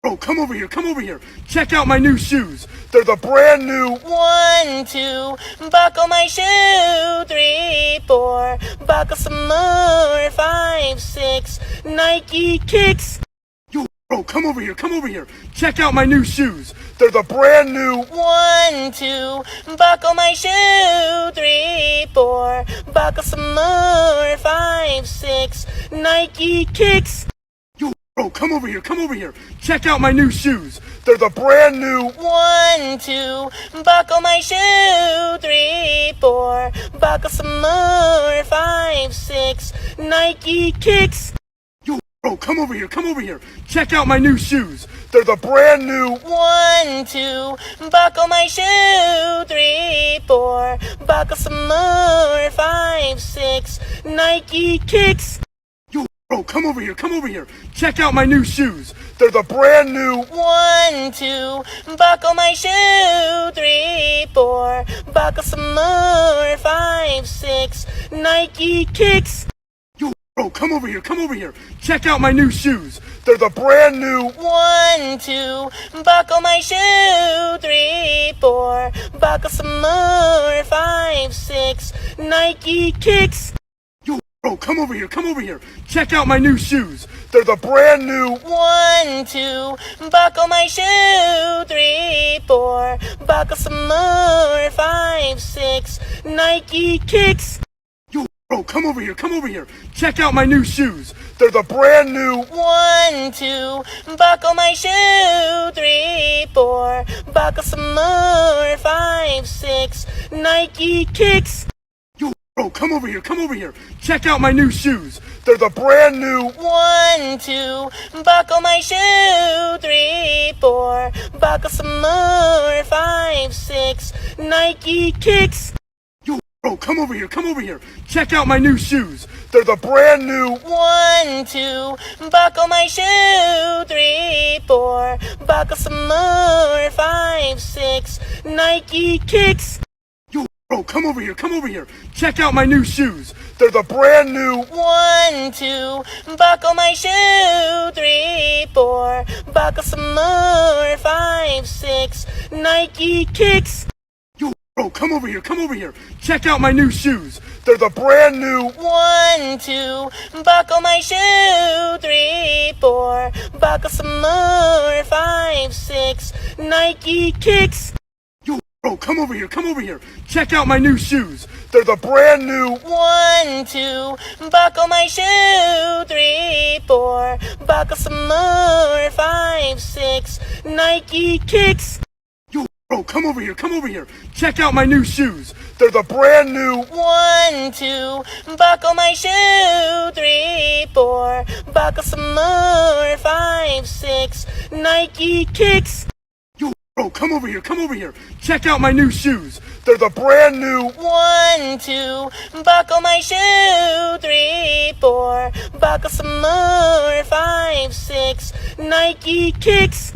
Oh, come over here, come over here. Check out my new shoes. They're the brand new 1, 2, buckle my shoe. 3, 4, buckle some more. 5, 6, Nike kicks. Oh, come over here, come over here. Check out my new shoes. They're the brand new 1, 2, buckle my shoe. 3, 4, buckle some more. 5, 6, Nike kicks. Oh, come over here, come over here. Check out my new shoes. They're the brand new 1, 2, buckle my shoe. 3, 4, buckle some more. 5, 6, Nike kicks. Oh, come over here, come over here. Check out my new shoes. They're the brand new 1, 2, buckle my shoe. 3, 4, buckle some more. 5, 6, Nike kicks. Oh, come over here, come over here. Check out my new shoes. They're the brand new 1, 2, buckle my shoe. 3, 4, buckle some more. 5, 6, Nike kicks. Oh, come over here, come over here. Check out my new shoes. They're the brand new 1, 2, buckle my shoe. 3, 4, buckle some more. 5, 6, Nike kicks. Oh, come over here, come over here. Check out my new shoes. They're the brand new 1, 2, buckle my shoe. 3, 4, buckle some more. 5, 6, Nike kicks. Oh, come over here, come over here. Check out my new shoes. They're the brand new 1, 2, buckle my shoe. 3, 4, buckle some more. 5, 6, Nike kicks. Oh, come over here, come over here. Check out my new shoes. They're the brand new 1, 2, buckle my shoe. 3, 4, buckle some more. 5, 6, Nike kicks. Oh, come over here, come over here. Check out my new shoes. They're the brand new 1, 2, buckle my shoe. 3, 4, buckle some more. 5, 6, Nike kicks. Oh, come over here, come over here. Check out my new shoes. They're the brand new 1, 2, buckle my shoe. 3, 4, buckle some more. 5, 6, Nike kicks. Oh, come over here, come over here. Check out my new shoes. They're the brand new 1, 2, buckle my shoe. 3, 4, buckle some more. 5, 6, Nike kicks. Oh, come over here, come over here. Check out my new shoes. They're the brand new 1, 2, buckle my shoe. 3, 4, buckle some more. 5, 6, Nike kicks. Oh, come over here, come over here. Check out my new shoes. They're the brand new 1, 2, buckle my shoe. 3, 4, buckle some more. 5, 6, Nike kicks. Oh, come over here, come over here. Check out my new shoes. They're the brand new 1, 2, buckle my shoe. 3, 4, buckle some more. 5, 6, Nike kicks.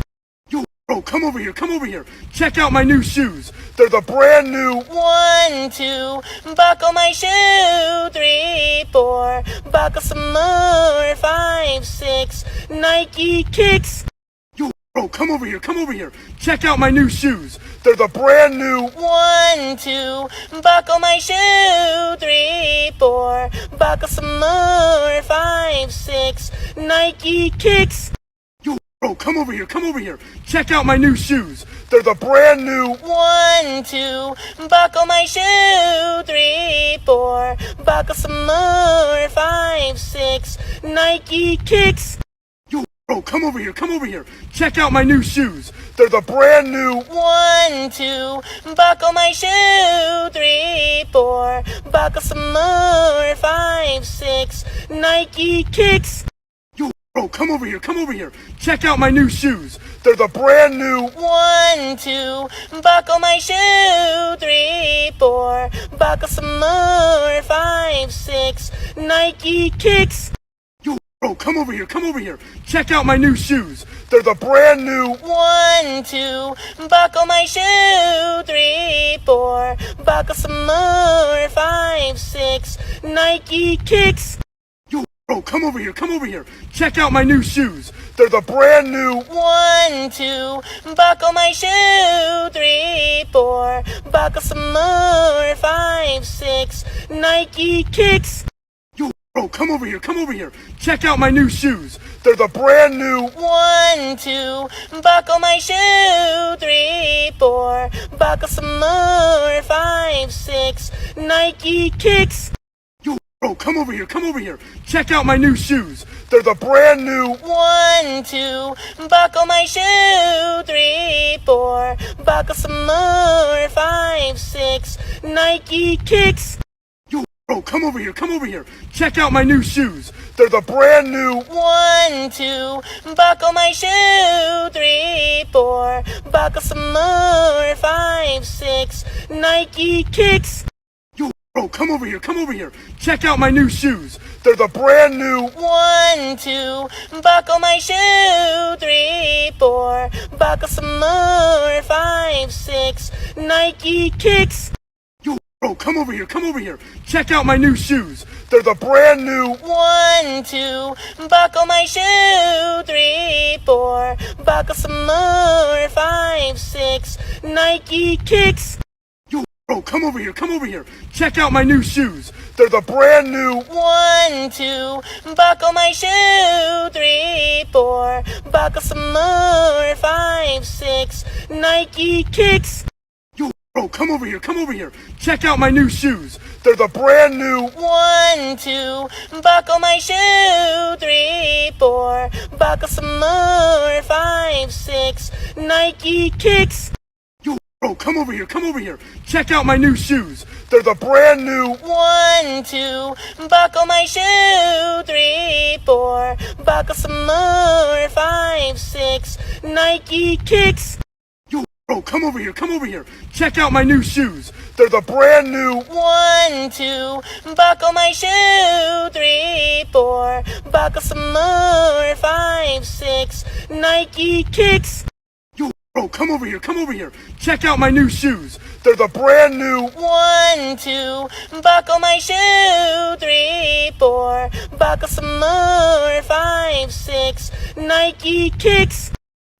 Oh, come over here, come over here. Check out my new shoes. They're the brand new 1, 2, buckle my shoe. 3, 4, buckle some more. 5, 6, Nike kicks. Oh, come over here, come over here. Check out my new shoes. They're the brand new 1, 2, buckle my shoe. 3, 4, buckle some more. 5, 6, Nike kicks. Oh, come over here, come over here. Check out my new shoes. They're the brand new 1, 2, buckle my shoe. 3, 4, buckle some more. 5, 6, Nike kicks. Oh, come over here, come over here. Check out my new shoes. They're the brand new 1, 2, buckle my shoe. 3, 4, buckle some more. 5, 6, Nike kicks. Oh, come over here, come over here. Check out my new shoes. They're the brand new 1, 2, buckle my shoe. 3, 4, buckle some more. 5, 6, Nike kicks. Oh, come over here, come over here. Check out my new shoes. They're the brand new 1, 2, buckle my shoe. 3, 4, buckle some more. 5, 6, Nike kicks. Oh, come over here, come over here. Check out my new shoes. They're the brand new 1, 1, 2, buckle my shoe. 3, 4, buckle some more. 5, 6, Nike kicks. Yo, bro, come over here, come over here. Check out my new shoes. They're the brand new. 1, 2, buckle my shoe. 3, 4, buckle some more. 5, 6, Nike kicks. Yo, bro, come over here, come over here. Check out my new shoes. They're the brand new. 1, 2, buckle my shoe. 3, 4, buckle some more. 5, 6, Nike kicks. Yo, bro, come over here, come over here. Check out my new shoes. They're the brand new. 1, 2, buckle my shoe. 3, 4, buckle some more. 5, 6, Nike kicks. Yo, bro, come over here, come over here. Check out my new shoes. They're the brand new. 1, 2, buckle my shoe. 3, 4, buckle some more. 5, 6, Nike kicks. Yo, bro, come over here, come over here. Check out my new shoes. They're the brand new. 1, 2, buckle my shoe. 3, 4, buckle some more. 5, 6, Nike kicks. Yo, bro, come over here, come over here. Check out my new shoes. They're the brand new. 1, 2, buckle my shoe. 3, 4, buckle some more. 5, 6, Nike kicks. Yo, bro, come over here, come over here. Check out my new shoes. They're the brand new. 1, 2, buckle my shoe. 3, 4, buckle some more. 5, 6, Nike kicks. Yo, bro, come over here, come over here. Check out my new shoes. They're the brand new. 1, 2, buckle my shoe. 3, 4, buckle some more. 5, 6, Nike kicks. Yo, bro, come over here, come over here. Check out my new shoes. They're the brand new. 1, 2, buckle my shoe. 3, 4, buckle some more. 5, 6, Nike kicks. Yo, bro, come over here, come over here. Check out my new shoes. They're the brand new. 1, 2, buckle my shoe. 3, 4, buckle some more. 5, 6, Nike kicks.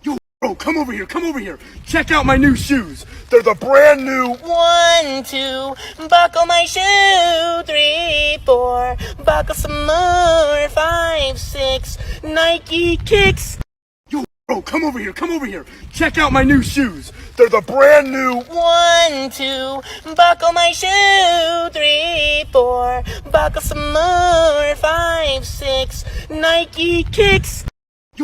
Yo, bro, come over here, come over here. Check out my new shoes. They're the brand new. 1, 2, buckle my shoe. 3, 4, buckle some more. 5, 6, Nike kicks. Yo, bro, come over here, come over here. Check out my new shoes. They're the brand new. 1, 2, buckle my shoe. 3, 4, buckle some more. 5, 6, Nike kicks.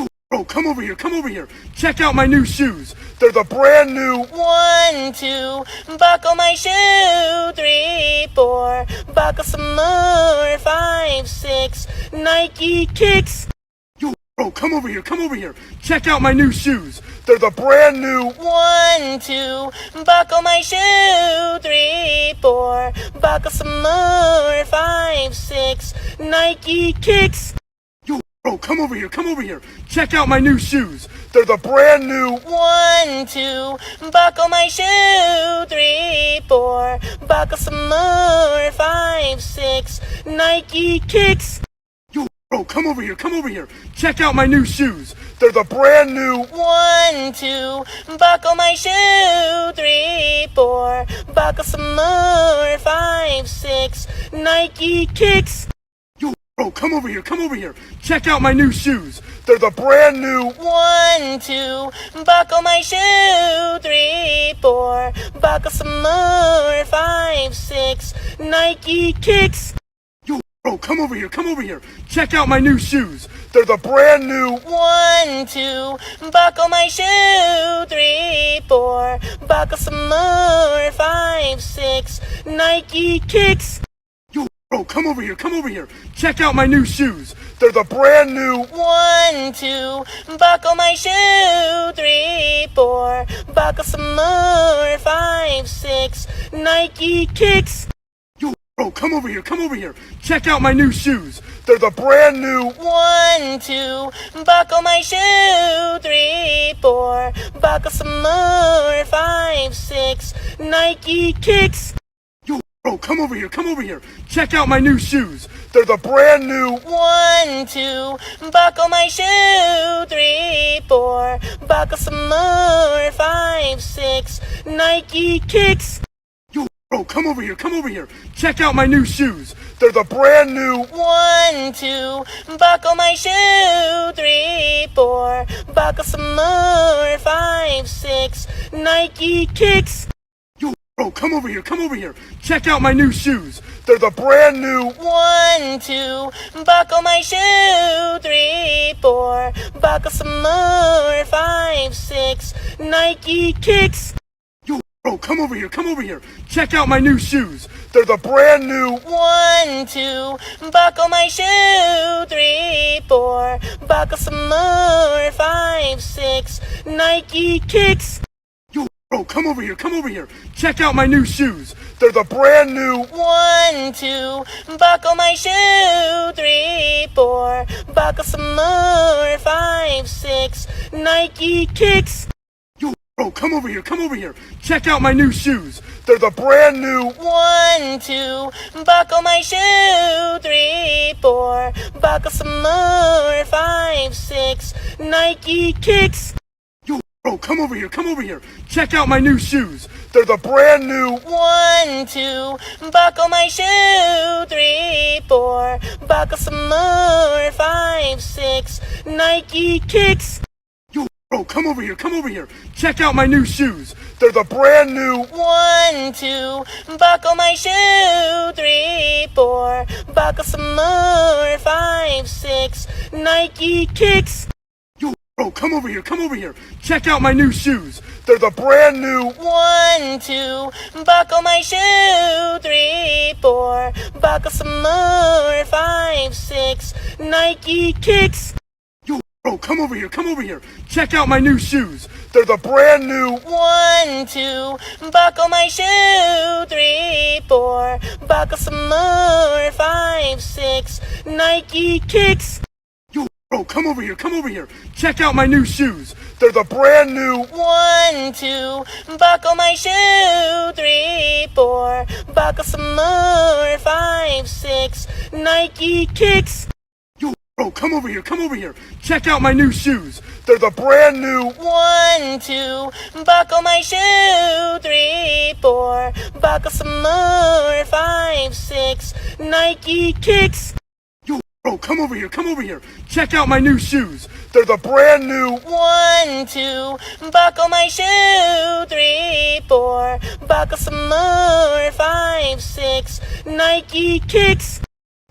Yo, bro, come over here, come over here. Check out my new shoes. They're the brand new. 1, 2, buckle my shoe. 3, 4, buckle some more. 5, 6, Nike kicks. Yo, bro, come over here, come over here. Check out my new shoes. They're the brand new. 1, 2, buckle my shoe. 3, 4, buckle some more. 5, 6, Nike kicks. Yo, bro, come over here, come over here. Check out my new shoes. They're the brand new. 1, 2, buckle my shoe. 3, 4, buckle some more. 5, 6, Nike kicks. Yo, bro, come over here, come over here. Check out my new shoes. They're the brand new. 1, 2, buckle my shoe. 3, 4, buckle some more. 5, 6, Nike kicks. Yo, bro, come over here, come over here. Check out my new shoes. They're the brand new. 1, 2, buckle my shoe. 3, 4, buckle some more. 5, 6, Nike kicks. Yo, bro, come over here, come over here. Check out my new shoes. They're the brand new. 1, 2, buckle my shoe. 3, 4, buckle some more. 5, 6, Nike kicks. Yo, bro, come over here, come over here. Check out my new shoes. They're the brand new. 1, 2, buckle my shoe. 3, 4, buckle some more. 5, 6, Nike kicks. Yo, bro, come over here, come over here. Check out my new shoes. They're the brand new. 1, 2, buckle my shoe. 3, 4, buckle some more. 5, 6, Nike kicks. Oh, come over here, come over here. Check out my new shoes. They're the brand new. 1, 2, buckle my shoe. 3, 4, buckle some more. 5, 6, Nike kicks. Yo, bro, come over here, come over here. Check out my new shoes. They're the brand new. 1, 2, buckle my shoe. 3, 4, buckle some more. 5, 6, Nike kicks. Yo, bro, come over here, come over here. Check out my new shoes. They're the brand new. 1, 2, buckle my shoe. 3, 4, buckle some more. 5, 6, Nike kicks. Yo, bro, come over here, come over here. Check out my new shoes. They're the brand new. 1, 2, buckle my shoe. 3, 4, buckle some more. 5, 6, Nike kicks. Yo, bro, come over here, come over here. Check out my new shoes. They're the brand new. 1, 2, buckle my shoe. 3, 4, buckle some more. 5, 6, Nike kicks. Yo, bro, come over here, come over here. Check out my new shoes. They're the brand new. 1, 2, buckle my shoe. 3, 4, buckle some more. 5, 6, Nike kicks. Yo, bro, come over here, come over here. Check out my new shoes. They're the brand new. 1, 2, buckle my shoe. 3, 4, buckle some more. 5, 6, Nike kicks. Yo, bro, come over here, come over here. Check out my new shoes. They're the brand new. 1, 2, buckle my shoe. 3, 4, buckle some more. 5, 6, Nike kicks. Yo, bro, come over here, come over here. Check out my new shoes. They're the brand new. 1, 2, buckle my shoe. 3, 4, buckle some more. 5, 6, Nike kicks. Yo, bro, come over here, come over here. Check out my new shoes. They're the brand new. 1, 2, buckle my shoe. 3, 4, buckle some more. 5, 6, Nike kicks. Yo, bro, come over here, come over here. Check out my new shoes. They're the brand new. 1, 2, buckle my shoe. 3, 4, buckle some more. 5, 6, Nike kicks. Yo, bro, come over here, come over here. Check out my new shoes. They're the brand new. 1, 2, buckle my shoe. 3, 4, buckle some more. 5, 6, Nike kicks. Yo, bro, come over here, come over here. Check out my new shoes. They're the brand new. 1, 2, buckle my shoe. 3, 4, buckle some more. 5, 6, Nike kicks.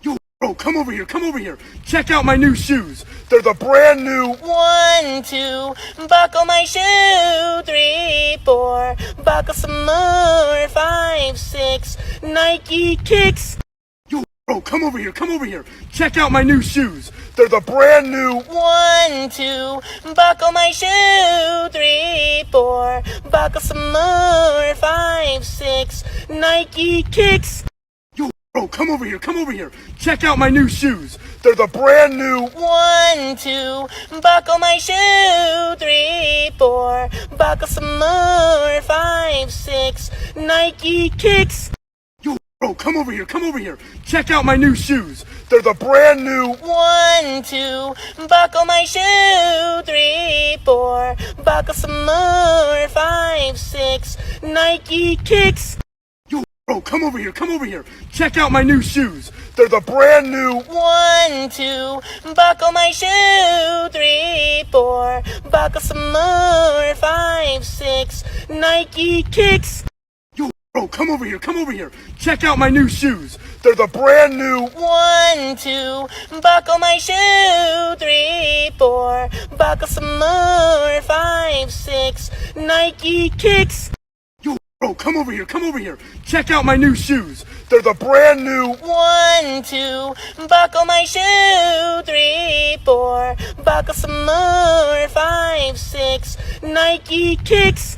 Yo, bro, come over here, come over here. Check out my new shoes. They're the brand new. 1, 2, buckle my shoe. 3, 4, buckle some more. 5, 6, Nike kicks. Yo, bro, come over here, come over here. Check out my new shoes. They're the brand new. 1, 2, buckle my shoe. 3, 4, buckle some more. 5, 6, Nike kicks. Yo, bro, come over here, come over here. Check out my new shoes. They're the brand new. 1, 2, buckle my shoe. 3, 4, buckle some more. 5, 6, Nike kicks. Yo, bro, come over here, come over here. Check out my new shoes. They're the brand new. 1, 2, buckle my shoe. 3, 4, buckle some more. 5, 6, Nike kicks. Yo, bro, come over here, come over here. Check out my new shoes. They're the brand new. 1, 2, buckle my shoe. 3, 4, buckle some more. 5, 6, Nike kicks. Yo, bro, come over here, come over here. Check out my new shoes. They're the brand new. 1, 2, buckle my shoe. 3, 4, buckle some more. 5, 6, Nike kicks. Yo, bro, come over here, come over here. Check out my new shoes. They're the brand new. 1, 2, buckle my shoe. 3, 4, buckle some more. 5, 6, Nike kicks.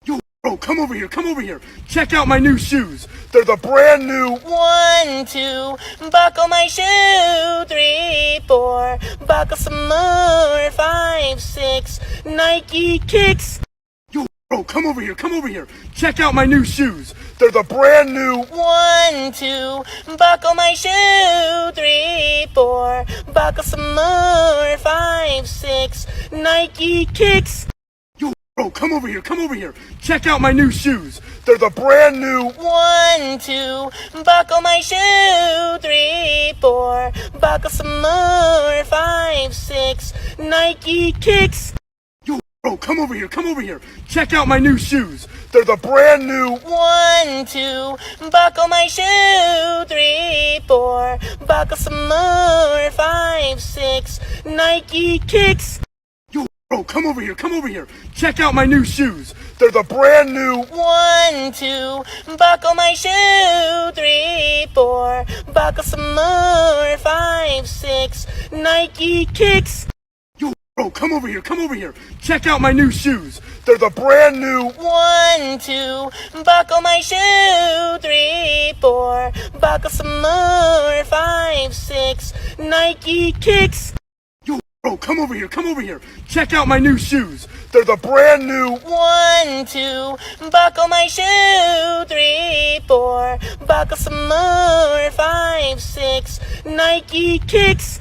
Yo, bro, come over here, come over here. Check out my new shoes. They're the brand new. 1, 2, buckle my shoe. 3, 4, buckle some more. 5, 6, Nike kicks. Oh, come over here, come over here. Check out my new shoes. They're the brand new. 1, 2, buckle my shoe. 3, 4, buckle some more. 5, 6, Nike kicks. Oh, come over here, come over here. Check out my new shoes. They're the brand new. 1, 2, buckle my shoe. 3, 4, buckle some more. 5, 6, Nike kicks. Oh, come over here, come over here. Check out my new shoes. They're the brand new. 1, 2, buckle my shoe. 3, 4, buckle some more. 5, 6, Nike kicks. Oh, come over here, come over here. Check out my new shoes. They're the brand new. 1, 2, buckle my shoe. 3, 4, buckle some more. 5, 6, Nike kicks. Oh, come over here, come over here. Check out my new shoes. They're the brand new. 1, 2, buckle my shoe. 3, 4, buckle some more. 5, 6, Nike kicks. Oh, come over here, come over here. Check out my new shoes. They're the brand new. 1, 2, buckle my shoe. 3, 4, buckle some more. 5, 6, Nike kicks.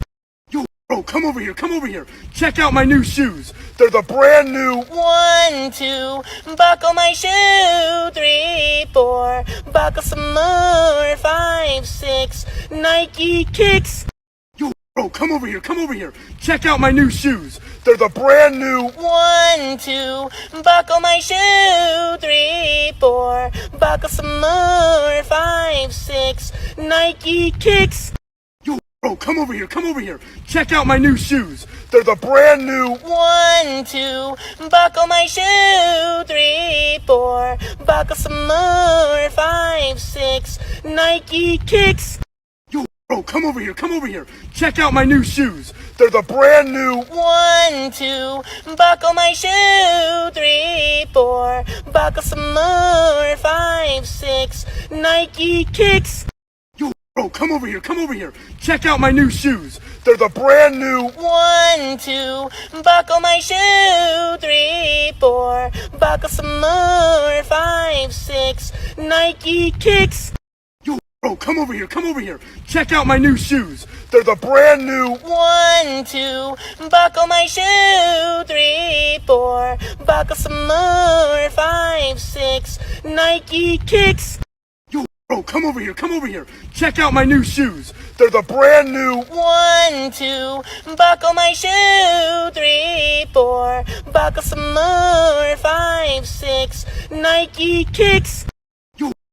Oh, come over here, come over here. Check out my new shoes. They're the brand new. 1, 2, buckle my shoe. 3, 4, buckle some more. 5, 6, Nike kicks. Oh, come over here, come over here. Check out my new shoes. They're the brand new. 1, 2, buckle my shoe. 3, 4, buckle some more. 5, 6, Nike kicks. Oh, come over here, come over here. Check out my new shoes. They're the brand new. 1, 2, buckle my shoe. 3, 4, buckle some more. 5, 6, Nike kicks. Oh, come over here, come over here. Check out my new shoes. They're the brand new. 1, 2, buckle my shoe. 3, 4, buckle some more. 5, 6, Nike kicks. Oh, come over here, come over here. Check out my new shoes. They're the brand new. 1, 2, buckle my shoe. 3, 4, buckle some more. 5, 6, Nike kicks. Oh, come over here, come over here. Check out my new shoes. They're the brand new. 1, 2, buckle my shoe. 3, 4, buckle some more. 5, 6, Nike kicks. Oh, come over here, come over here. Check out my new shoes. They're the brand new. 1, 2, buckle my shoe. 3, 4, buckle some more. 5, 6, Nike kicks.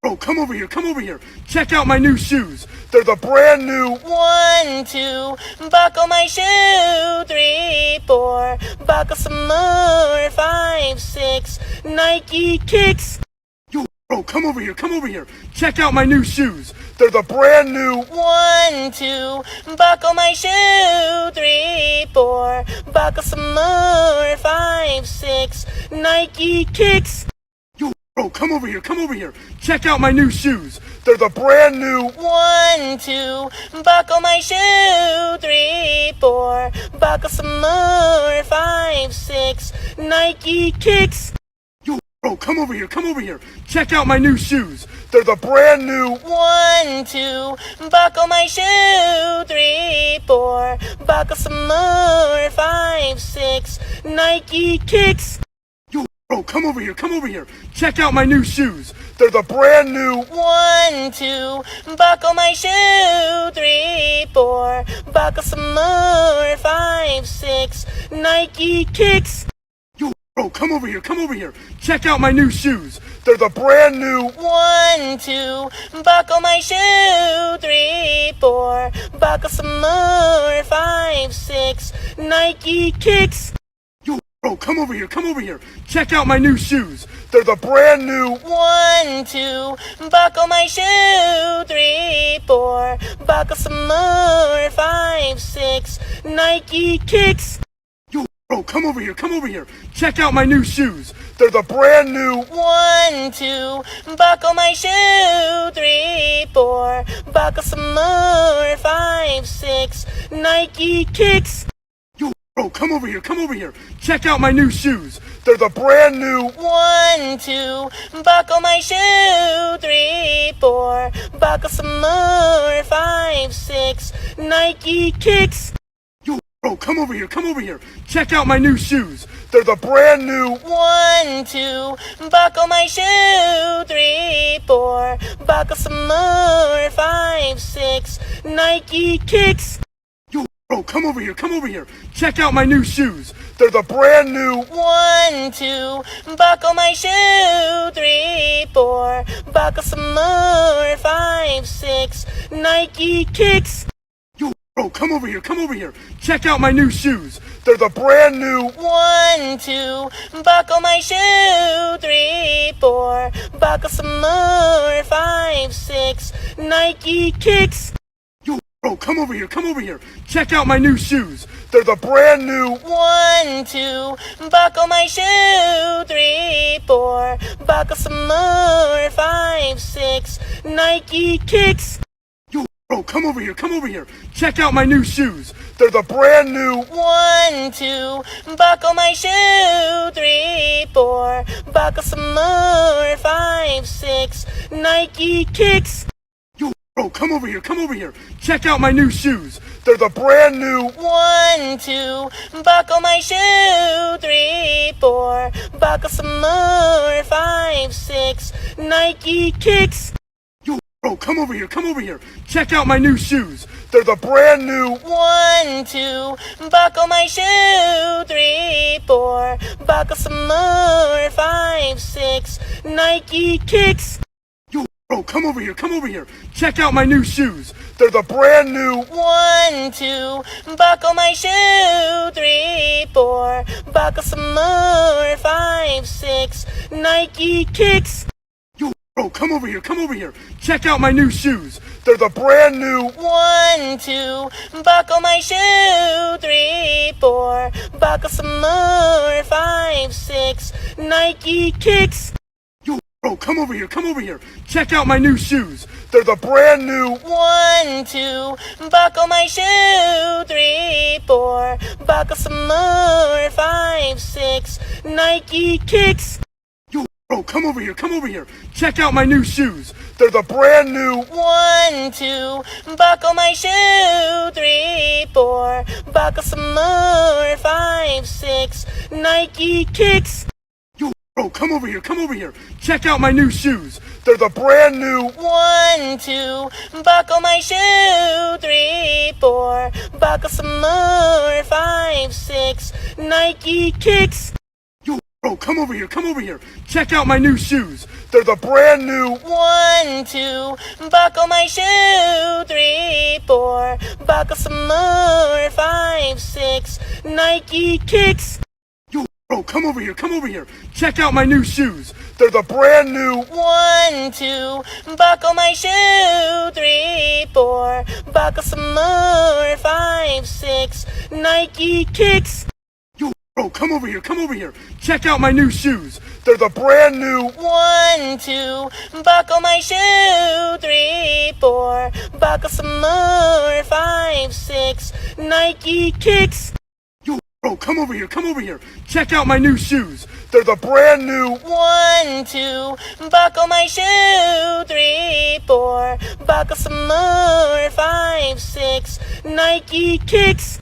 Oh, come over here, come over here. Check out my new shoes. They're the brand new. 1, 2, buckle my shoe. 3, 4, buckle some more. 5, 6, Nike kicks. Oh, come over here, come over here. Check out my new shoes. They're the brand new. 1, 2, buckle my shoe. 3, 4, buckle some more. 5, 6, Nike kicks. Oh, come over here, come over here. Check out my new shoes. They're the brand new. 1, 2, buckle my shoe. 3, 4, buckle some more. 5, 6, Nike kicks. Oh, come over here, come over here. Check out my new shoes. They're the brand new. 1, 2, buckle my shoe. 3, 4, buckle some more. 5, 6, Nike kicks. Oh, come over here, come over here. Check out my new shoes. They're the brand new. 1, 2, buckle my shoe. 3, 4, buckle some more. 5, 6, Nike kicks. Oh, come over here, come over here. Check out my new shoes. They're the brand new. 1, 2, buckle my shoe. 3, 4, buckle some more. 5, 6, Nike kicks. Oh, come over here, come over here. Check out my new shoes. They're the brand new. 1, 2, buckle my shoe. 3, 4, buckle some more. 5, 6, Nike kicks. Oh, come over here, come over here. Check out my new shoes. They're the brand new. 1, 2, buckle my shoe. 3, 4, buckle some more. 5, 6, Nike kicks. Oh, come over here, come over here. Check out my new shoes. They're the brand new. 1, 2, buckle my shoe. 3, 4, buckle some more. 5, 6, Nike kicks. Oh, come over here, come over here. Check out my new shoes. They're the brand new. 1, 2, buckle my shoe. 3, 4, buckle some more. 5, 6, Nike kicks. Oh, come over here, come over here. Check out my new shoes. They're the brand new. 1, 2, buckle my shoe. 3, 4, buckle some more. 5, 6, Nike kicks. Oh, come over here, come over here. Check out my new shoes. They're the brand new. 1, 2, buckle my shoe. 3, 4, buckle some more. 5, 6, Nike kicks. Oh, come over here, come over here. Check out my new shoes. They're the brand new. 1, 2, buckle my shoe. 3, 4, buckle some more. 5, 6, Nike kicks. Oh, come over here, come over here. Check out my new shoes. They're the brand new. 1, 2, buckle my shoe. 3, 4, buckle some more. 5, 6, Nike kicks. Oh, come over here, come over here. Check out my new shoes. They're the brand new. 1, 2, buckle my shoe. 3, 4, buckle some more. 5, 6, Nike kicks. Oh, come over here, come over here. Check out my new shoes. They're the brand new. 1, 2, buckle my shoe. 3, 4, buckle some more. 5, 6, Nike kicks. Oh, come over here, come over here. Check out my new shoes. They're the brand new. 1, 2, buckle my shoe. 3, 4, buckle some more. 5, 6, Nike kicks. Oh, come over here, come over here. Check out my new shoes. They're the brand new. 1, 2, buckle my shoe. 3, 4, buckle some more. 5, 6, Nike kicks. Oh, come over here, come over here. Check out my new shoes. They're the brand new. 1, 2, buckle my shoe. 3, 4, buckle some more. 5, 6, Nike kicks. Oh, come over here, come over here. Check out my new shoes. They're the brand new. 1, 2, buckle my shoe. 3, 4, buckle some more. 5, 6, Nike kicks. Oh, come over here, come over here. Check out my new shoes. They're the brand new. 1, 2, buckle my shoe. 3, 4, buckle some more. 5, 6, Nike kicks. Oh, come over here, come over here. Check out my new shoes. They're the brand new. 1, 2, buckle my shoe. 3, 4, buckle some more. 5, 6, Nike kicks. Oh, come over here, come over here. Check out my new shoes. They're the brand new. 1, 2, buckle my shoe. 3, 4, buckle some more. 5, 6, Nike kicks. Oh, come over here, come over here. Check out my new shoes. They're the brand new. 1, 2, buckle my shoe. 3, 4, buckle some more. 5, 6, Nike kicks. Oh, come over here, come over here. Check out my new shoes. They're the brand new. 1, 2, buckle my shoe. 3, 4, buckle some more. 5, 6, Nike kicks.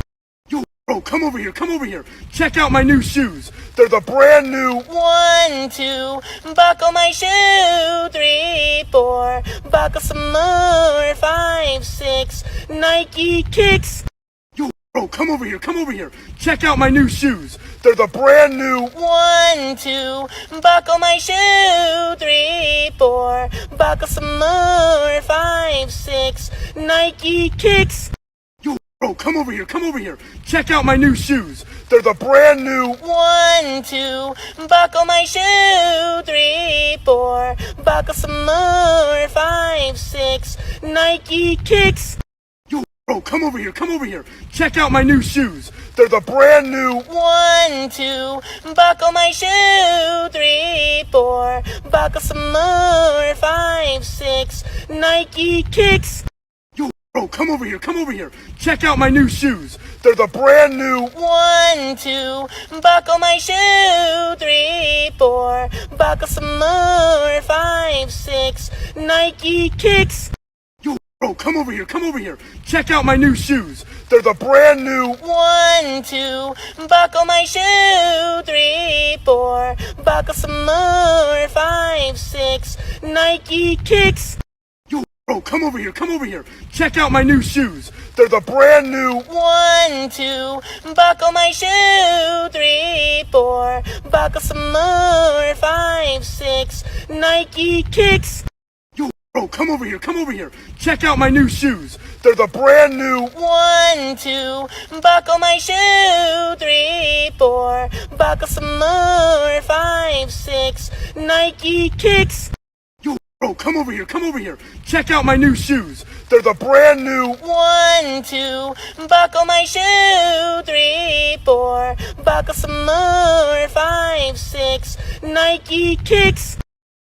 Oh, come over here, come over here. Check out my new shoes. They're the brand new. 1, 2, buckle my shoe. 3, 4, buckle some more. 5, 6, Nike kicks. Oh, come over here, come over here. Check out my new shoes. They're the brand new. 1, 2, buckle my shoe. 3, 4, buckle some more. 5, 6, Nike kicks. Oh, come over here, come over here. Check out my new shoes. They're the brand new. 1, 2, buckle my shoe. 3, 4, buckle some more. 5, 6, Nike kicks. Oh, come over here, come over here. Check out my new shoes. They're the brand new. 1, 2, buckle my shoe. 3, 4, buckle some more. 5, 6, Nike kicks. Oh, come over here, come over here. Check out my new shoes. They're the brand new. 1, 2, buckle my shoe. 3, 4, buckle some more. 5, 6, Nike kicks. Yo, bro, come over here, come over here. Check out my new shoes. They're the brand new. 1, 2, buckle my shoe. 3, 4, buckle some more. 5, 6, Nike kicks. Yo, bro, come over here, come over here. Check out my new shoes. They're the brand new. 1, 2, buckle my shoe. 3, 4, buckle some more. 5, 6, Nike kicks. Yo, bro, come over here, come over here. Check out my new shoes. They're the brand new. 1, 2, buckle my shoe. 3, 4, buckle some more. 5, 6, Nike kicks. Yo, bro, come over here, come over here. Check out my new shoes. They're the brand new. 1, 2, buckle my shoe. 3, 4, buckle some more. 5, 6, Nike kicks.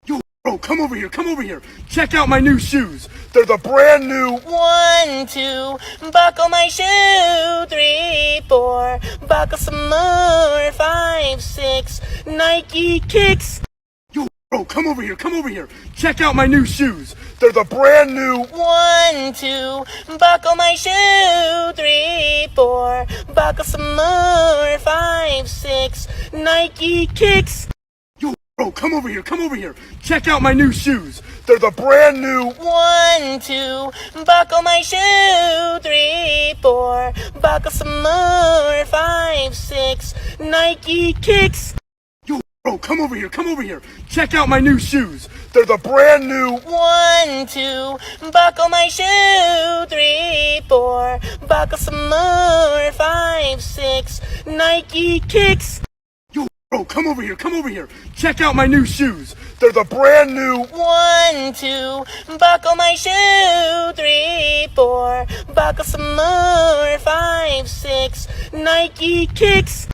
Yo, bro, come over here, come over here. Check out my new shoes. They're the brand new. 1, 2, buckle my shoe. 3, 4, buckle some more. 5, 6, Nike kicks. Yo, bro, come over here, come over here. Check out my new shoes. They're the brand new. 1, 2, buckle my shoe. 3, 4, buckle some more. 5, 6, Nike kicks. Yo, bro, come over here, come over here. Check out my new shoes. They're the brand new. 1, 2, buckle my shoe. 3, 4, buckle some more. 5, 6, Nike kicks. Yo, bro, come over here, come over here. Check out my new shoes. They're the brand new. 1, 2, buckle my shoe. 3, 4, buckle some more. 5, 6, Nike kicks. Yo, bro, come over here, come over here. Check out my new shoes. They're the brand new. 1, 2, buckle my shoe. 3, 4, buckle some more. 5, 6, Nike kicks.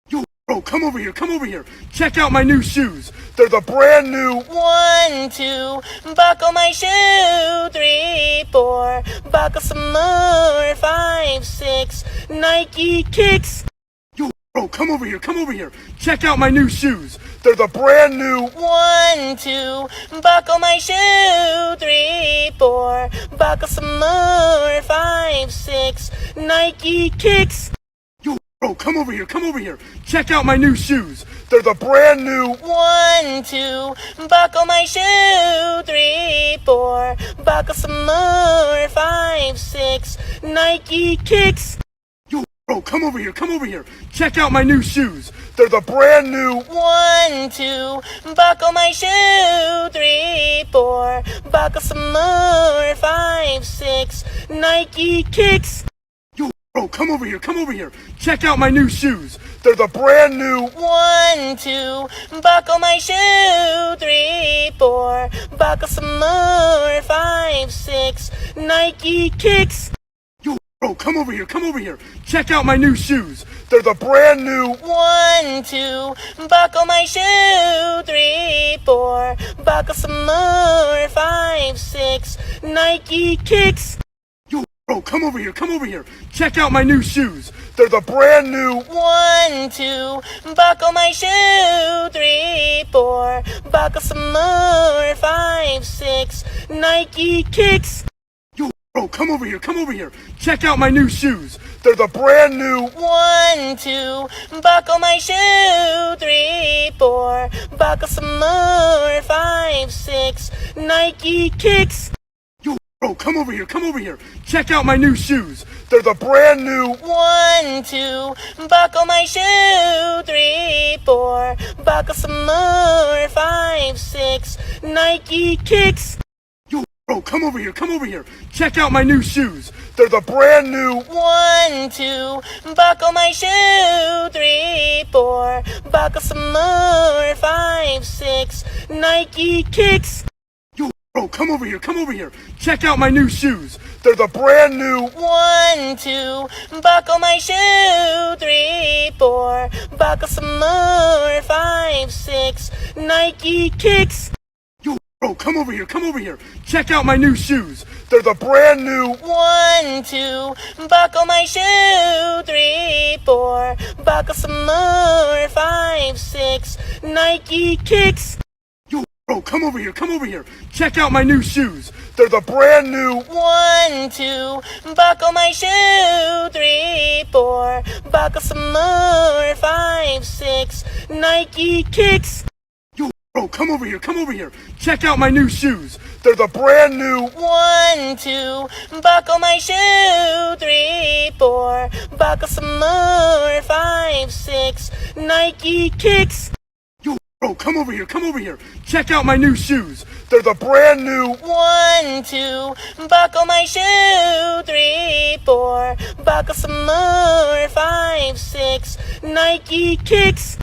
Yo, bro, come over here, come over here. Check out my new shoes. They're the brand new. 1, 2, buckle my shoe. 3, 4, buckle some more. 5, 6, Nike kicks. Yo, bro, come over here, come over here. Check out my new shoes. They're the brand new. 1, 2, buckle my shoe. 3, 4, buckle some more. 5, 6, Nike kicks. Yo, bro, come over here, come over here. Check out my new shoes. They're the brand new. 1, 2, buckle my shoe. 3, 4, buckle some more. 5, 6, Nike kicks. Yo, bro, come over here, come over here. Check out my new shoes. They're the brand new. 1, 2, buckle my shoe. 3, 4, buckle some more. 5, 6, Nike kicks. Yo, bro, come over here, come over here. Check out my new shoes. They're the brand new. 1, 2, buckle my shoe. 3, 4, buckle some more. 5, 6, Nike kicks. Yo, bro, come over here, come over here. Check out my new shoes. They're the brand new. 1, 2, buckle my shoe. 3, 4, buckle some more. 5, 6, Nike kicks. Yo, bro, come over here, come over here. Check out my new shoes. They're the brand new. 1, 2, buckle my shoe. 3, 4, buckle some more. 5, 6, Nike kicks. Yo, bro, come over here, come over here. Check out my new shoes. They're the brand new. 1, 2, buckle my shoe. 3, 4, buckle some more. 5, 6, Nike kicks. Yo, bro, come over here, come over here. Check out my new shoes. They're the brand new. 1, 2, buckle my shoe. 3, 4, buckle some more. 5, 6, Nike kicks. Yo, bro, come over here, come over here. Check out my new shoes. They're the brand new. 1, 2, buckle my shoe. 3, 4, buckle some more. 5, 6, Nike kicks. Yo, bro, come over here, come over here. Check out my new shoes. They're the brand new. 1, 2, buckle my shoe. 3, 4, buckle some more. 5, 6, Nike kicks. Oh, come over here, come over here. Check out my new shoes. They're the brand new. 1, 2, buckle my shoe. 3, 4, buckle some more. 5, 6, Nike kicks. Yo, bro, come over here, come over here. Check out my new shoes. They're the brand new. 1, 2, buckle my shoe. 3, 4, buckle some more. 5, 6, Nike kicks. Yo, bro, come over here, come over here. Check out my new shoes. They're the brand new. 1, 2, buckle my shoe. 3, 4, buckle some more. 5, 6, Nike kicks. Yo, bro, come over here, come over here. Check out my new shoes. They're the brand new. 1, 2, buckle my shoe. 3, 4, buckle some more. 5, 6, Nike kicks.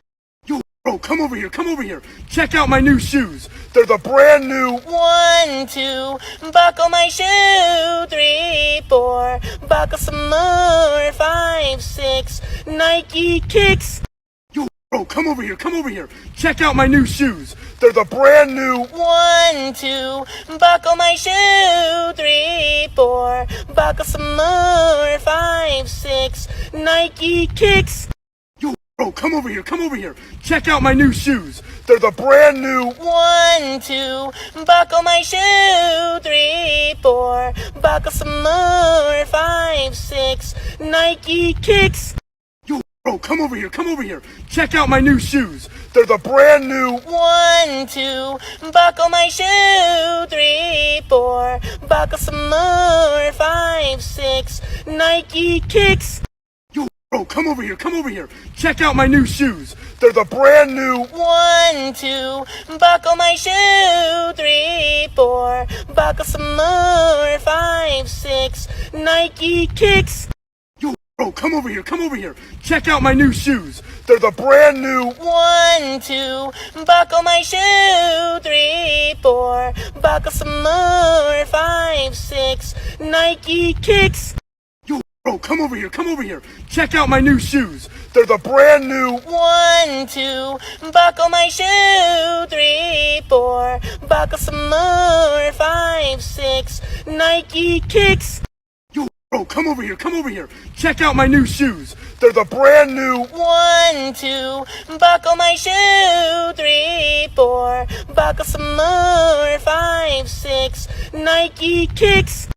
Yo, bro, come over here, come over here. Check out my new shoes. They're the brand new. 1, 2, buckle my shoe. 3, 4, buckle some more. 5, 6, Nike kicks. Yo, bro, come over here, come over here. Check out my new shoes. They're the brand new. 1, 2, buckle my shoe. 3, 4, buckle some more. 5, 6, Nike kicks. Yo, bro, come over here, come over here. Check out my new shoes. They're the brand new. 1, 2, buckle my shoe. 3, 4, buckle some more. 5, 6, Nike kicks. Yo, bro, come over here, come over here. Check out my new shoes. They're the brand new. 1, 2, buckle my shoe. 3, 4, buckle some more. 5, 6, Nike kicks. Yo, bro, come over here, come over here. Check out my new shoes. They're the brand new. 1, 2, buckle my shoe. 3, 4, buckle some more. 5, 6, Nike kicks. Yo, bro, come over here, come over here. Check out my new shoes. They're the brand new. 1, 2, buckle my shoe. 3, 4, buckle some more. 5, 6, Nike kicks. Yo, bro, come over here, come over here. Check out my new shoes. They're the brand new. 1, 2, buckle my shoe. 3, 4, buckle some more. 5, 6, Nike kicks. Yo, bro, come over here, come over here. Check out my new shoes. They're the brand new. 1, 2, buckle my shoe. 3, 4, buckle some more. 5, 6, Nike kicks.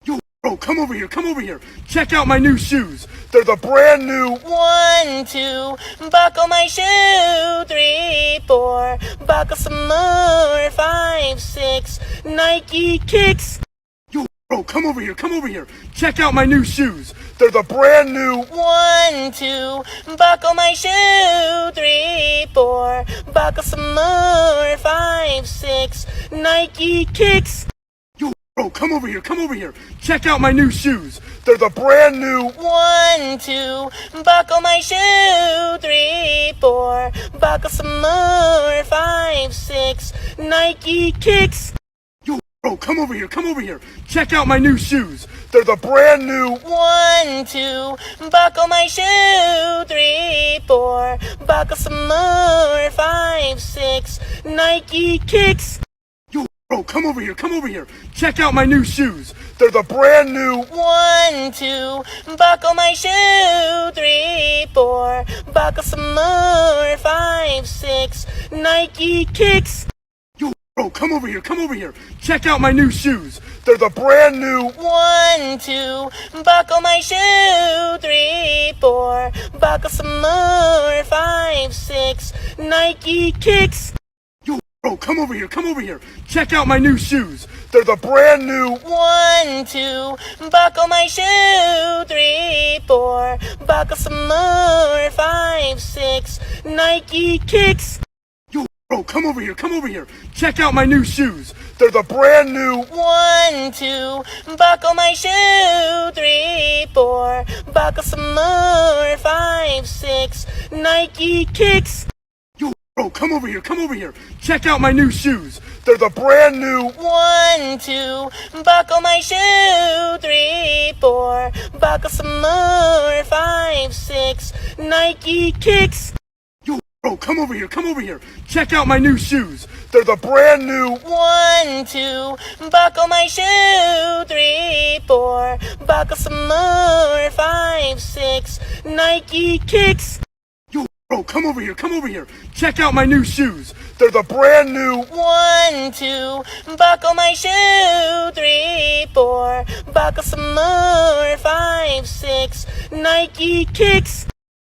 Yo, bro, come over here, come over here. Check out my new shoes. They're the brand new. 1, 2, buckle my shoe. 3, 4, buckle some more. 5, 6, Nike kicks. Yo, bro, come over here, come over here. Check out my new shoes. They're the brand new. 1, 2, buckle my shoe. 3, 4, buckle some more. 5, 6, Nike kicks. Yo, bro, come over here, come over here. Check out my new shoes. They're the brand new. 1, 2, buckle my shoe. 3, 4, buckle some more. 5, 6, Nike kicks. Yo, bro, come over here, come over here. Check out my new shoes. They're the brand new. 1, 2, buckle my shoe. 3, 4, buckle some more. 5, 6, Nike kicks. Yo, bro, come over here, come over here. Check out my new shoes. They're the brand new. 1, 2, buckle my shoe. 3, 4, buckle some more. 5, 6, Nike kicks. Yo, bro, come over here, come over here. Check out my new shoes. They're the brand new. 1, 2, buckle my shoe. 3, 4, buckle some more. 5, 6, Nike kicks. Yo, bro, come over here, come over here. Check out my new shoes. They're the brand new. 1, 2, buckle my shoe. 3, 4, buckle some more. 5, 6, Nike kicks. Yo, bro, come over here, come over here. Check out my new shoes. They're the brand new. 1, 2, buckle my shoe. 3, 4, buckle some more. 5, 6, Nike kicks. Yo, bro, come over here, come over here. Check out my new shoes. They're the brand new. 1, 2, buckle my shoe. 3, 4, buckle some more. 5, 6, Nike kicks. Oh, come over here, come over here. Check out my new shoes. They're the brand new. 1, 2, buckle my shoe. 3, 4, buckle some more. 5, 6, Nike kicks. Yo, bro, come over here, come over here. Check out my new shoes. They're the brand new. 1, 2, buckle my shoe. 3, 4, buckle some more. 5, 6, Nike kicks.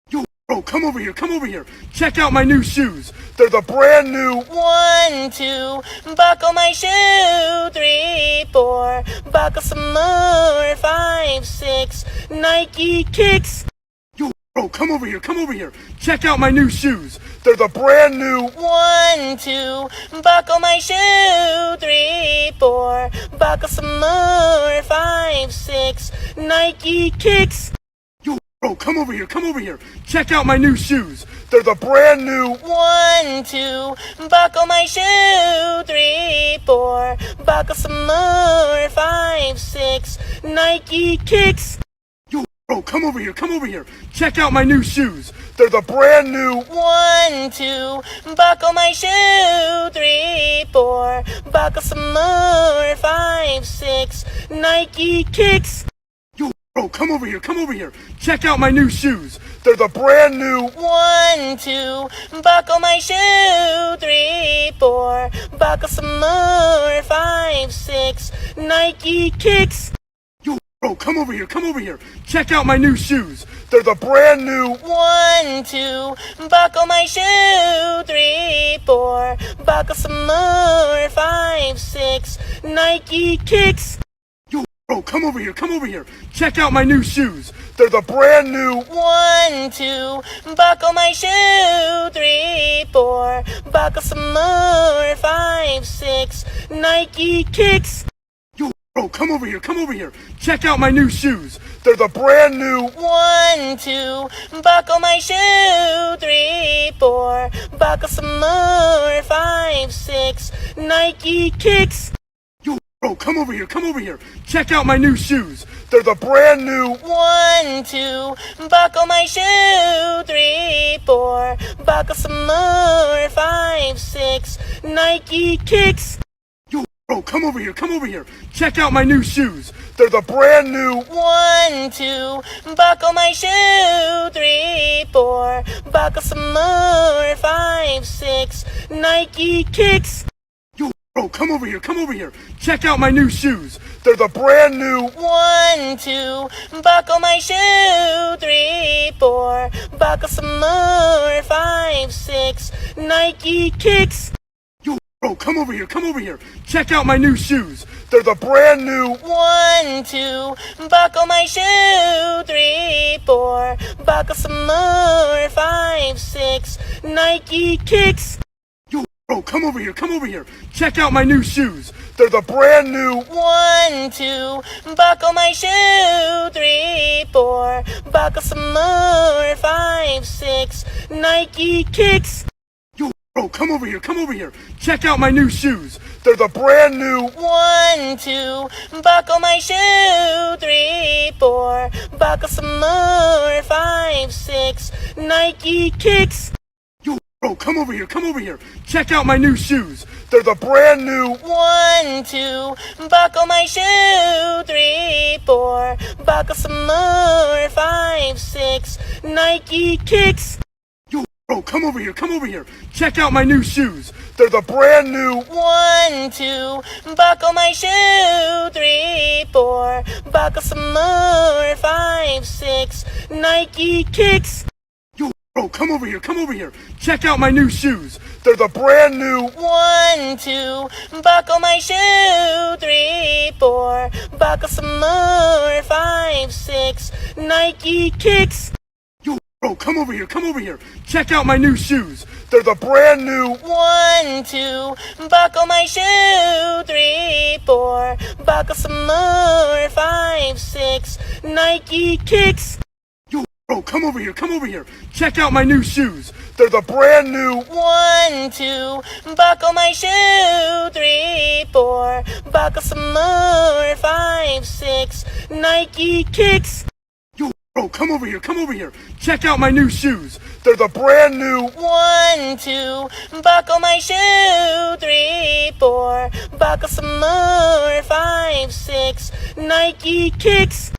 Yo, bro, come over here, come over here. Check out my new shoes. They're the brand new. 1, 2, buckle my shoe. 3, 4, buckle some more. 5, 6, Nike kicks. Yo, bro, come over here, come over here. Check out my new shoes. They're the brand new. 1, 2, buckle my shoe. 3, 4, buckle some more. 5, 6, Nike kicks. Yo, bro, come over here, come over here. Check out my new shoes. They're the brand new. 1, 2, buckle my shoe. 3, 4, buckle some more. 5, 6, Nike kicks. Yo, bro, come over here, come over here. Check out my new shoes. They're the brand new. 1, 2, buckle my shoe. 3, 4, buckle some more. 5, 6, Nike kicks. Yo, bro, come over here, come over here. Check out my new shoes. They're the brand new. 1, 2, buckle my shoe. 3, 4, buckle some more. 5, 6, Nike kicks. Yo, bro, come over here, come over here. Check out my new shoes. They're the brand new. 1, 2, buckle my shoe. 3, 4, buckle some more. 5, 6, Nike kicks. Yo, bro, come over here, come over here. Check out my new shoes. They're the brand new. 1, 2, buckle my shoe. 3, 4, buckle some more. 5, 6, Nike kicks. Yo, bro, come over here, come over here. Check out my new shoes. They're the brand new. 1, 2, buckle my shoe. 3, 4, buckle some more. 5, 6, Nike kicks. Yo, bro, come over here, come over here. Check out my new shoes. They're the brand new. 1, 2, buckle my shoe. 3, 4, buckle some more. 5, 6, Nike kicks. Yo, bro, come over here, come over here. Check out my new shoes. They're the brand new. 1, 2, buckle my shoe. 3, 4, buckle some more. 5, 6, Nike kicks. Yo, bro, come over here, come over here. Check out my new shoes. They're the brand new. 1, 2, buckle my shoe. 3, 4, buckle some more. 5, 6, Nike kicks. Yo, bro, come over here, come over here. Check out my new shoes. They're the brand new. 1, 2, buckle my shoe. 3, 4, buckle some more. 5, 6, Nike kicks. Yo, bro, come over here, come over here. Check out my new shoes. They're the brand new. 1, 2, buckle my shoe. 3, 4, buckle some more. 5, 6, Nike kicks. Yo, bro, come over here, come over here. Check out my new shoes. They're the brand new. 1, 2, buckle my shoe. 3, 4, buckle some more. 5, 6, Nike kicks. Yo, bro, come over here, come over here. Check out my new shoes. They're the brand new. 1, 2, buckle my shoe. 3, 4, buckle some more. 5, 6, Nike kicks. Yo, bro, come over here, come over here. Check out my new shoes. They're the brand new. 1, 2, buckle my shoe. 3, 4, buckle some more. 5, 6, Nike kicks. Yo, bro, come over here, come over here. Check out my new shoes. They're the brand new. 1, 2, buckle my shoe. 3, 4, buckle some more. 5, 6, Nike kicks. Yo, bro, come over here, come over here. Check out my new shoes. They're the brand new. 1, 2, buckle my shoe. 3, 4, buckle some more. 5, 6, Nike kicks. Yo, bro, come over here, come over here. Check out my new shoes. They're the brand new. 1, 2, buckle my shoe. 3, 4, buckle some more. 5, 6, Nike kicks. Oh, come over here, come over here. Check out my new shoes. They're the brand new. 1, 2, buckle my shoe. 3, 4, buckle some more. 5, 6, Nike kicks.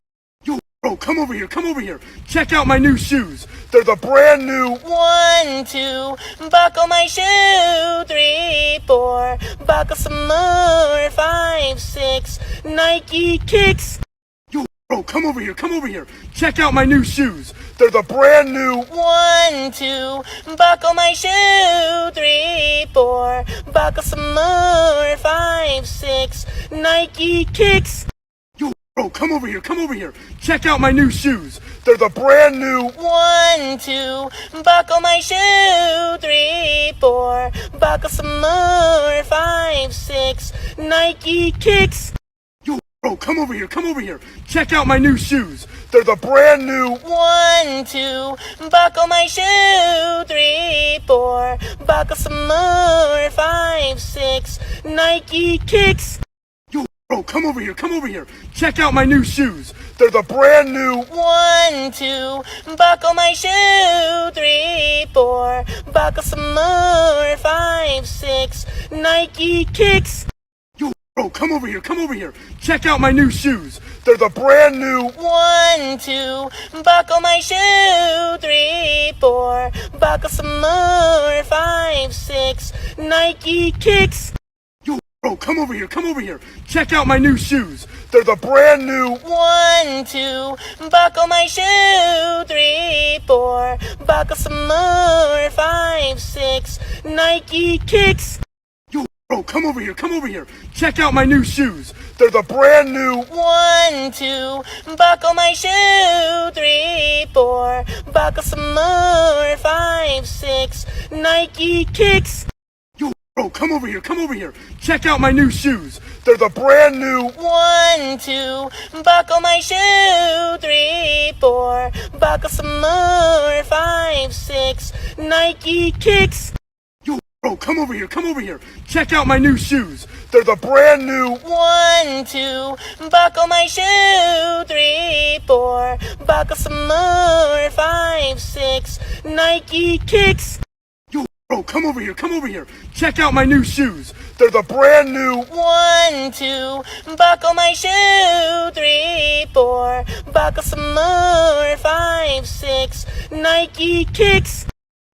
Yo, bro, come over here, come over here. Check out my new shoes. They're the brand new. 1, 2, buckle my shoe. 3, 4, buckle some more. 5, 6, Nike kicks. Yo, bro, come over here, come over here. Check out my new shoes. They're the brand new. 1, 2, buckle my shoe. 3, 4, buckle some more. 5, 6, Nike kicks. Yo, bro, come over here, come over here. Check out my new shoes. They're the brand new. 1, 2, buckle my shoe. 3, 4, buckle some more. 5, 6, Nike kicks. Yo, bro, come over here, come over here. Check out my new shoes. They're the brand new. 1, 2, buckle my shoe. 3, 4, buckle some more. 5, 6, Nike kicks. Yo, bro, come over here, come over here. Check out my new shoes. They're the brand new. 1, 2, buckle my shoe. 3, 4, buckle some more. 5, 6, Nike kicks. Yo, bro, come over here, come over here. Check out my new shoes. They're the brand new. 1, 2, buckle my shoe. 3, 4, buckle some more. 5, 6, Nike kicks. Yo, bro, come over here, come over here. Check out my new shoes. They're the brand new. 1, 2, buckle my shoe. 3, 4, buckle some more. 5, 6, Nike kicks. Yo, bro, come over here, come over here. Check out my new shoes. They're the brand new. 1, 2, buckle my shoe. 3, 4, buckle some more. 5, 6, Nike kicks. Yo, bro, come over here, come over here. Check out my new shoes. They're the brand new. 1, 2, buckle my shoe. 3, 4, buckle some more. 5, 6, Nike kicks. Yo, bro, come over here, come over here. Check out my new shoes. They're the brand new. 1, 2, buckle my shoe. 3, 4, buckle some more. 5, 6, Nike kicks. Yo, bro, come over here, come over here. Check out my new shoes. They're the brand new. 1, 2, buckle my shoe. 3, 4, buckle some more. 5, 6, Nike kicks.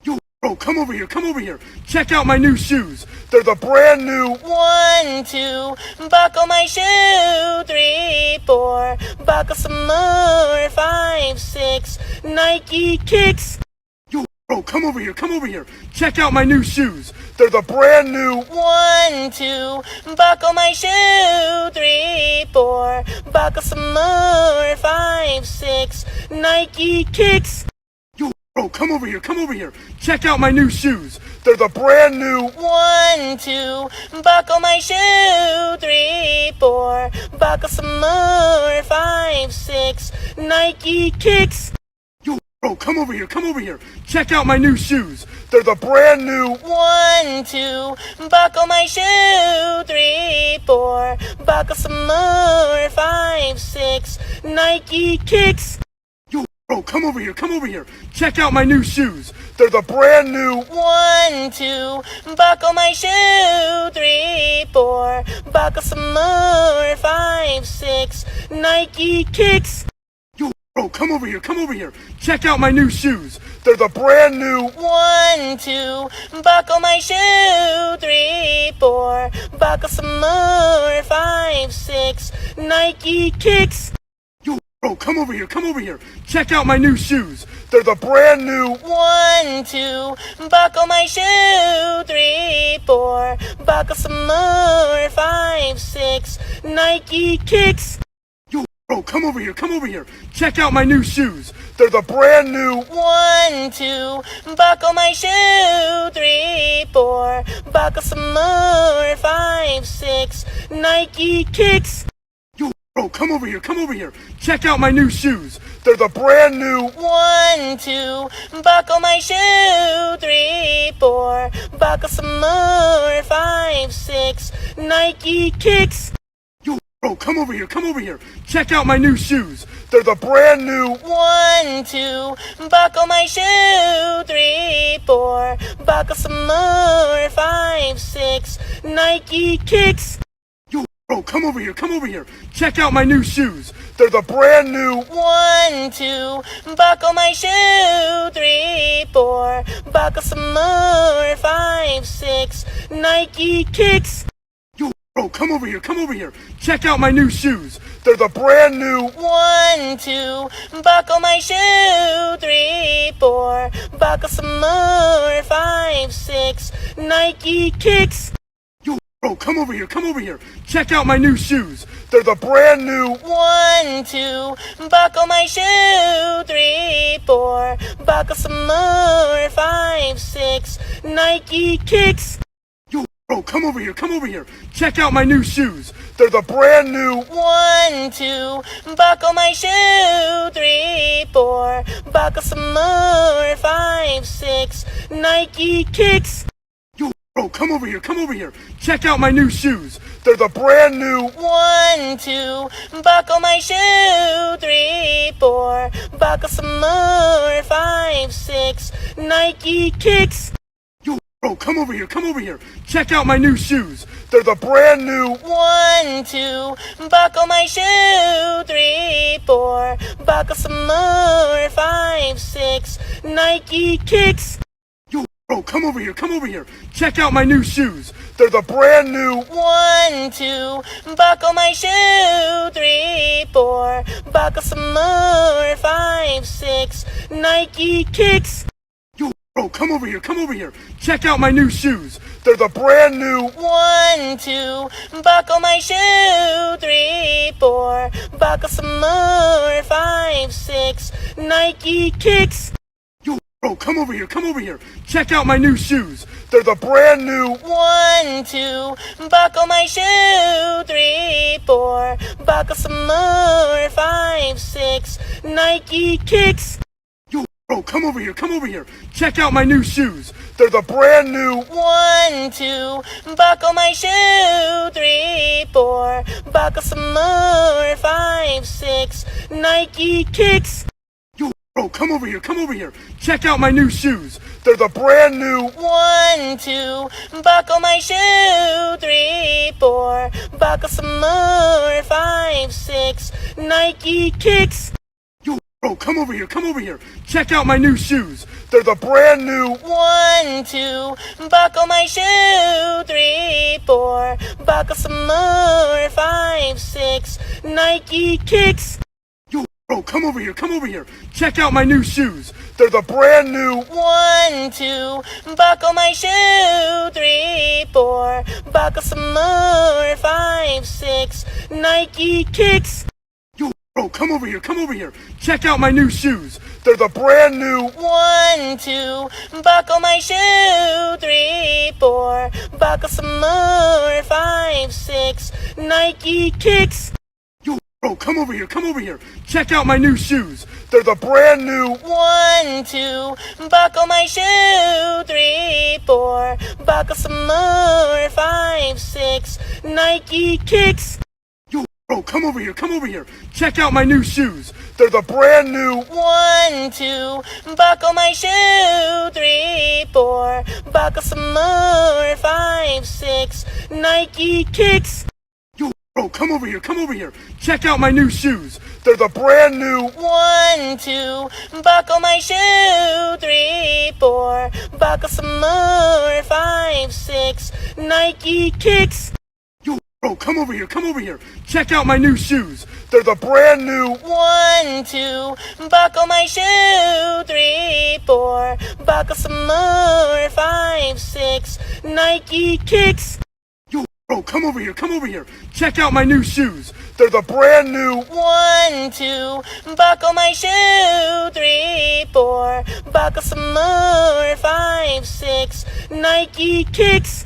Yo, bro, come over here, come over here. Check out my new shoes. They're the brand new. 1, 2, buckle my shoe. 3, 4, buckle some more. 5, 6, Nike kicks. Yo, bro, come over here, come over here. Check out my new shoes. They're the brand new. 1, 2, buckle my shoe. 3, 4, buckle some more. 5, 6, Nike kicks. Yo, bro, come over here, come over here. Check out my new shoes. They're the brand new. 1, 2, buckle my shoe. 3, 4, buckle some more. 5, 6, Nike kicks. Yo, bro, come over here, come over here. Check out my new shoes. They're the brand new. 1, 2, buckle my shoe. 3, 4, buckle some more. 5, 6, Nike kicks. Yo, bro, come over here, come over here. Check out my new shoes. They're the brand new. 1, 2, buckle my shoe. 3, 4, buckle some more. 5, 6, Nike kicks. Yo, bro, come over here, come over here. Check out my new shoes. They're the brand new. 1, 2, buckle my shoe. 3, 4, buckle some more. 5, 6, Nike kicks. Yo, bro, come over here, come over here. Check out my new shoes. They're the brand new. 1, 2, buckle my shoe. 3, 4, buckle some more. 5, 6, Nike kicks. Yo, bro, come over here, come over here. Check out my new shoes. They're the brand new. 1, 2, buckle my shoe. 3, 4, buckle some more. 5, 6, Nike kicks. Yo, bro, come over here, come over here. Check out my new shoes. They're the brand new. 1, 2, buckle my shoe. 3, 4, buckle some more. 5, 6, Nike kicks. Oh, come over here, come over here. Check out my new shoes. They're the brand new. 1, 2, buckle my shoe. 3, 4, buckle some more. 5, 6, Nike kicks. Yo, bro, come over here, come over here. Check out my new shoes. They're the brand new. 1, 2, buckle my shoe. 3, 4, buckle some more. 5, 6, Nike kicks. Yo, bro, come over here, come over here. Check out my new shoes. They're the brand new. 1, 2, buckle my shoe. 3, 4, buckle some more. 5, 6, Nike kicks. Yo, bro, come over here, come over here. Check out my new shoes. They're the brand new. 1, 2, buckle my shoe. 3, 4, buckle some more. 5, 6, Nike kicks. Yo, bro, come over here, come over here. Check out my new shoes. They're the brand new. 1, 2, buckle my shoe. 3, 4, buckle some more. 5, 6, Nike kicks. Yo, bro, come over here, come over here. Check out my new shoes. They're the brand new. 1, 2, buckle my shoe. 3, 4, buckle some more. 5, 6, Nike kicks. Yo, bro, come over here, come over here. Check out my new shoes. They're the brand new. 1, 2, buckle my shoe. 3, 4, buckle some more. 5, 6, Nike kicks. Yo, bro, come over here, come over here. Check out my new shoes. They're the brand new. 1, 2, buckle my shoe. 3, 4, buckle some more. 5, 6, Nike kicks. Yo, bro, come over here, come over here. Check out my new shoes. They're the brand new. 1, 2, buckle my shoe. 3, 4, buckle some more. 5, 6, Nike kicks. Yo, bro, come over here, come over here. Check out my new shoes. They're the brand new. 1, 2, buckle my shoe. 3, 4, buckle some more. 5, 6, Nike kicks. Yo, bro, come over here, come over here. Check out my new shoes. They're the brand new. 1, 2, buckle my shoe. 3, 4, buckle some more. 5, 6, Nike kicks. Yo, bro, come over here, come over here. Check out my new shoes. They're the brand new. 1, 2, buckle my shoe. 3, 4, buckle some more. 5, 6, Nike kicks. Yo, bro, come over here, come over here. Check out my new shoes. They're the brand new. 1, 2, buckle my shoe. 3, 4, buckle some more. 5, 6, Nike kicks. Yo, bro, come over here, come over here. Check out my new shoes. They're the brand new. 1, 2, buckle my shoe. 3, 4, buckle some more. 5, 6, Nike kicks. Yo, bro, come over here, come over here. Check out my new shoes. They're the brand new. 1, 2, buckle my shoe. 3, 4, buckle some more. 5, 6, Nike kicks. Yo, bro, come over here, come over here. Check out my new shoes. They're the brand new. 1, 2, buckle my shoe. 3, 4, buckle some more. 5, 6, Nike kicks. Yo, bro, come over here, come over here. Check out my new shoes. They're the brand new. 1, 2, buckle my shoe. 3, 4, buckle some more. 5, 6, Nike kicks. Yo, bro, come over here, come over here. Check out my new shoes. They're the brand new. 1, 2, buckle my shoe. 3, 4, buckle some more. 5, 6, Nike kicks. Yo, bro, come over here, come over here. Check out my new shoes. They're the brand new. 1, 2, buckle my shoe. 3, 4, buckle some more. 5, 6, Nike kicks. Yo, bro, come over here, come over here. Check out my new shoes. They're the brand new. 1, 2, buckle my shoe. 3, 4, buckle some more. 5, 6, Nike kicks.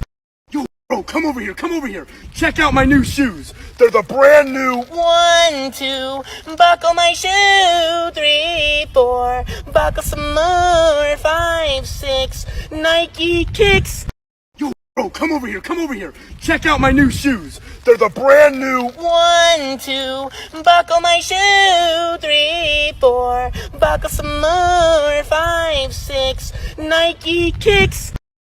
Yo, bro, come over here, come over here. Check out my new shoes. They're the brand new. 1, 2, buckle my shoe. 3, 4, buckle some more. 5, 6, Nike kicks. Oh, come over here, come over here. Check out my new shoes. They're the brand new. 1, 2, buckle my shoe. 3, 4, buckle some more. 5, 6, Nike kicks.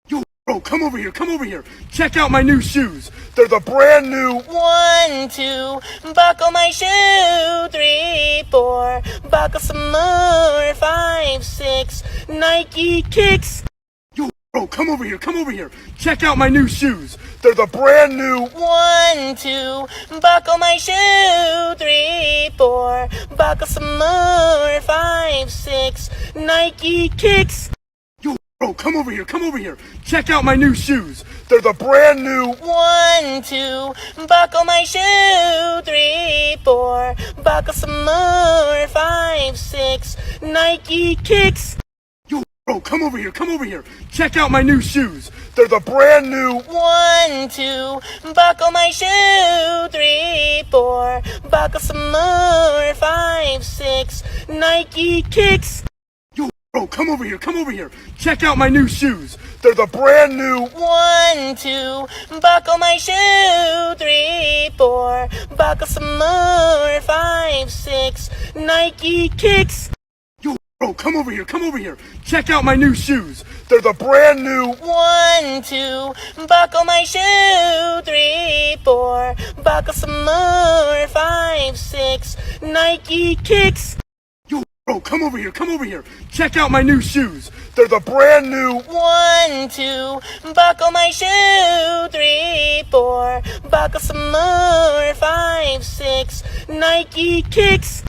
Yo, bro, come over here, come over here. Check out my new shoes. They're the brand new. 1, 2, buckle my shoe. 3, 4, buckle some more. 5, 6, Nike kicks. Yo, bro, come over here, come over here. Check out my new shoes. They're the brand new. 1, 2, buckle my shoe. 3, 4, buckle some more. 5, 6, Nike kicks. Yo, bro, come over here, come over here. Check out my new shoes. They're the brand new. 1, 2, buckle my shoe. 3, 4, buckle some more. 5, 6, Nike kicks. Yo, bro, come over here, come over here. Check out my new shoes. They're the brand new. 1, 2, buckle my shoe. 3, 4, buckle some more. 5, 6, Nike kicks. Yo, bro, come over here, come over here. Check out my new shoes. They're the brand new. 1, 2, buckle my shoe. 3, 4, buckle some more. 5, 6, Nike kicks. Yo, bro, come over here, come over here. Check out my new shoes. They're the brand new. 1, 2, buckle my shoe. 3, 4, buckle some more. 5, 6, Nike kicks. Yo, bro, come over here, come over here. Check out my new shoes. They're the brand new. 1, 2, buckle my shoe. 3, 4, buckle some more. 5, 6, Nike kicks.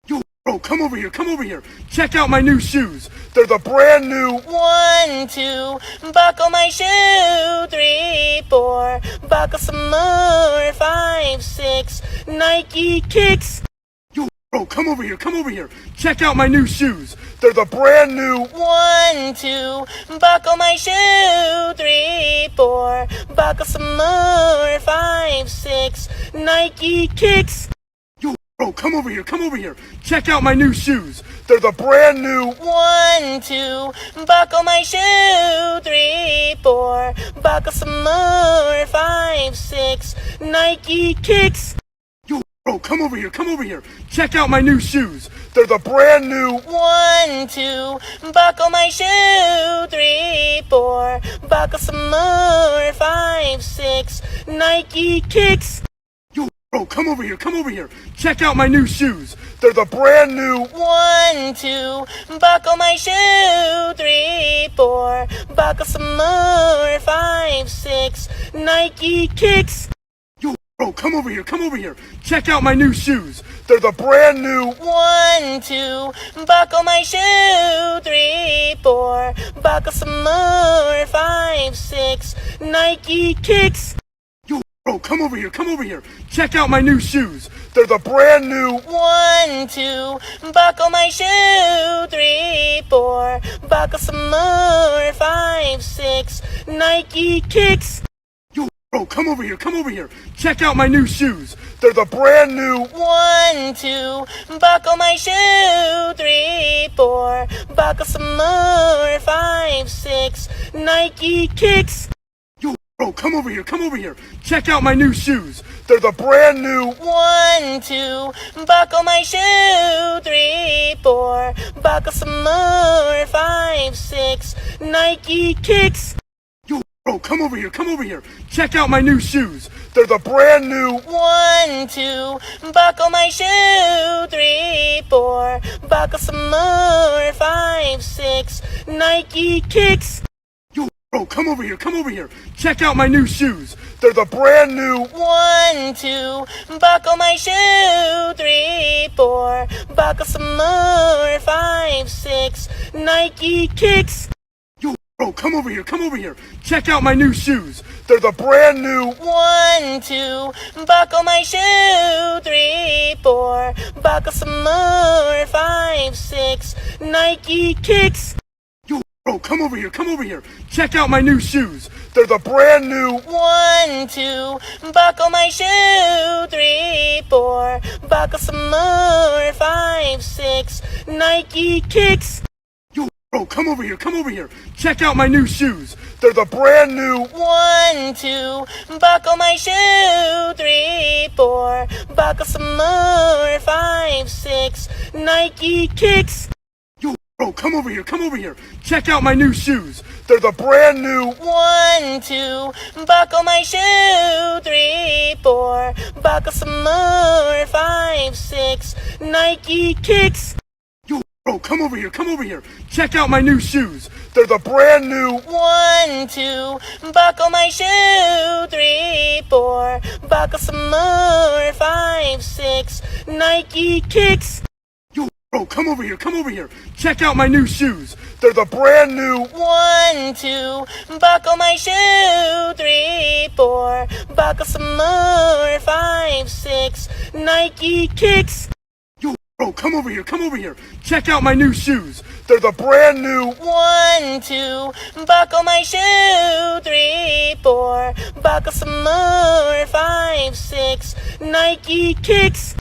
Yo, bro, come over here, come over here. Check out my new shoes. They're the brand new. 1, 2, buckle my shoe. 3, 4, buckle some more. 5, 6, Nike kicks. Yo, bro, come over here, come over here. Check out my new shoes. They're the brand new. 1, 2, buckle my shoe. 3, 4, buckle some more. 5, 6, Nike kicks. Yo, bro, come over here, come over here. Check out my new shoes. They're the brand new. 1, 2, buckle my shoe. 3, 4, buckle some more. 5, 6, Nike kicks. Yo, bro, come over here, come over here. Check out my new shoes. They're the brand new. 1, 2, buckle my shoe. 3, 4, buckle some more. 5, 6, Nike kicks. Yo, bro, come over here, come over here. Check out my new shoes. They're the brand new. 1, 2, buckle my shoe. 3, 4, buckle some more. 5, 6, Nike kicks. Yo, bro, come over here, come over here. Check out my new shoes. They're the brand new. 1, 2, buckle my shoe. 3, 4, buckle some more. 5, 6, Nike kicks. Yo, bro, come over here, come over here. Check out my new shoes. They're the brand new. 1, 2, buckle my shoe. 3, 4, buckle some more. 5, 6, Nike kicks. Yo, bro, come over here, come over here. Check out my new shoes. They're the brand new. 1, 2, buckle my shoe. 3, 4, buckle some more. 5, 6, Nike kicks. Yo, bro, come over here, come over here. Check out my new shoes. They're the brand new. 1, 2, buckle my shoe. 3, 4, buckle some more. 5, 6, Nike kicks. Yo, bro, come over here, come over here. Check out my new shoes. They're the brand new. 1, 2, buckle my shoe. 3, 4, buckle some more. 5, 6, Nike kicks. Yo, bro, come over here, come over here. Check out my new shoes. They're the brand new. 1, 2, buckle my shoe. 3, 4, buckle some more. 5, 6, Nike kicks. Yo, bro, come over here, come over here. Check out my new shoes. They're the brand new. 1, 2, buckle my shoe. 3, 4, buckle some more. 5, 6, Nike kicks. Yo, bro, come over here, come over here. Check out my new shoes. They're the brand new. 1, 2, buckle my shoe. 3, 4, buckle some more. 5, 6, Nike kicks. Oh, come over here, come over here. Check out my new shoes. They're the brand new. 1, 2, buckle my shoe. 3, 4, buckle some more. 5, 6, Nike kicks. Yo, bro, come over here, come over here. Check out my new shoes. They're the brand new. 1, 2, buckle my shoe. 3, 4, buckle some more. 5, 6, Nike kicks. Yo, bro, come over here, come over here. Check out my new shoes. They're the brand new. 1, 2, buckle my shoe. 3, 4, buckle some more. 5, 6, Nike kicks. Yo, bro, come over here, come over here. Check out my new shoes. They're the brand new. 1, 2, buckle my shoe. 3, 4, buckle some more. 5, 6, Nike kicks. Yo, bro, come over here, come over here. Check out my new shoes. They're the brand new. 1, 2, buckle my shoe. 3, 4, buckle some more. 5, 6, Nike kicks.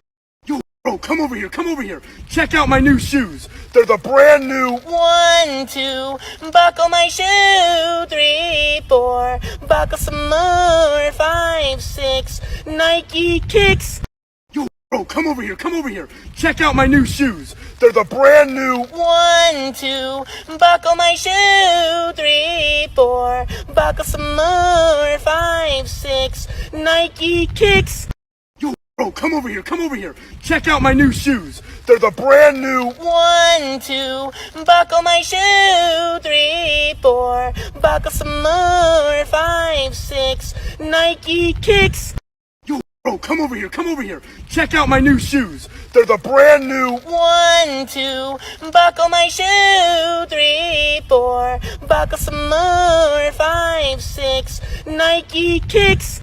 Yo, bro, come over here, come over here. Check out my new shoes. They're the brand new. 1, 2, buckle my shoe. 3, 4, buckle some more. 5, 6, Nike kicks. Yo, bro, come over here, come over here. Check out my new shoes. They're the brand new. 1, 2, buckle my shoe. 3, 4, buckle some more. 5, 6, Nike kicks. Yo, bro, come over here, come over here. Check out my new shoes. They're the brand new. 1, 2, buckle my shoe. 3, 4, buckle some more. 5, 6, Nike kicks. Yo, bro, come over here, come over here. Check out my new shoes. They're the brand new. 1, 2, buckle my shoe. 3, 4, buckle some more. 5, 6, Nike kicks.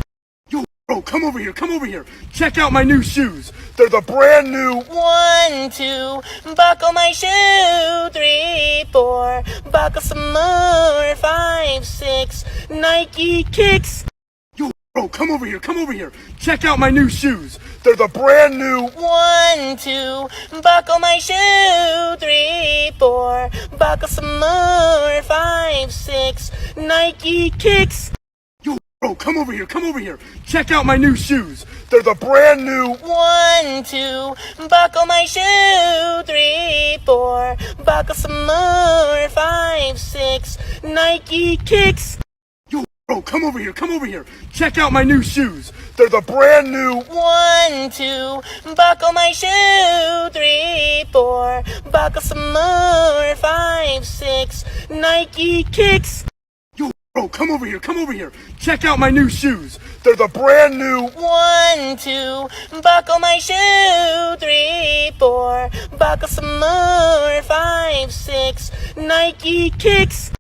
Yo, bro, come over here, come over here. Check out my new shoes. They're the brand new. 1, 2, buckle my shoe. 3, 4, buckle some more. 5, 6, Nike kicks. Yo, bro, come over here, come over here. Check out my new shoes. They're the brand new. 1, 2, buckle my shoe. 3, 4, buckle some more. 5, 6, Nike kicks. Yo, bro, come over here, come over here. Check out my new shoes. They're the brand new. 1, 2, buckle my shoe. 3, 4, buckle some more. 5, 6, Nike kicks. Yo, bro, come over here, come over here. Check out my new shoes. They're the brand new. 1, 2, buckle my shoe. 3, 4, buckle some more. 5, 6, Nike kicks. Yo, bro, come over here, come over here. Check out my new shoes. They're the brand new. 1, 2, buckle my shoe. 3, 4, buckle some more. 5, 6, Nike kicks.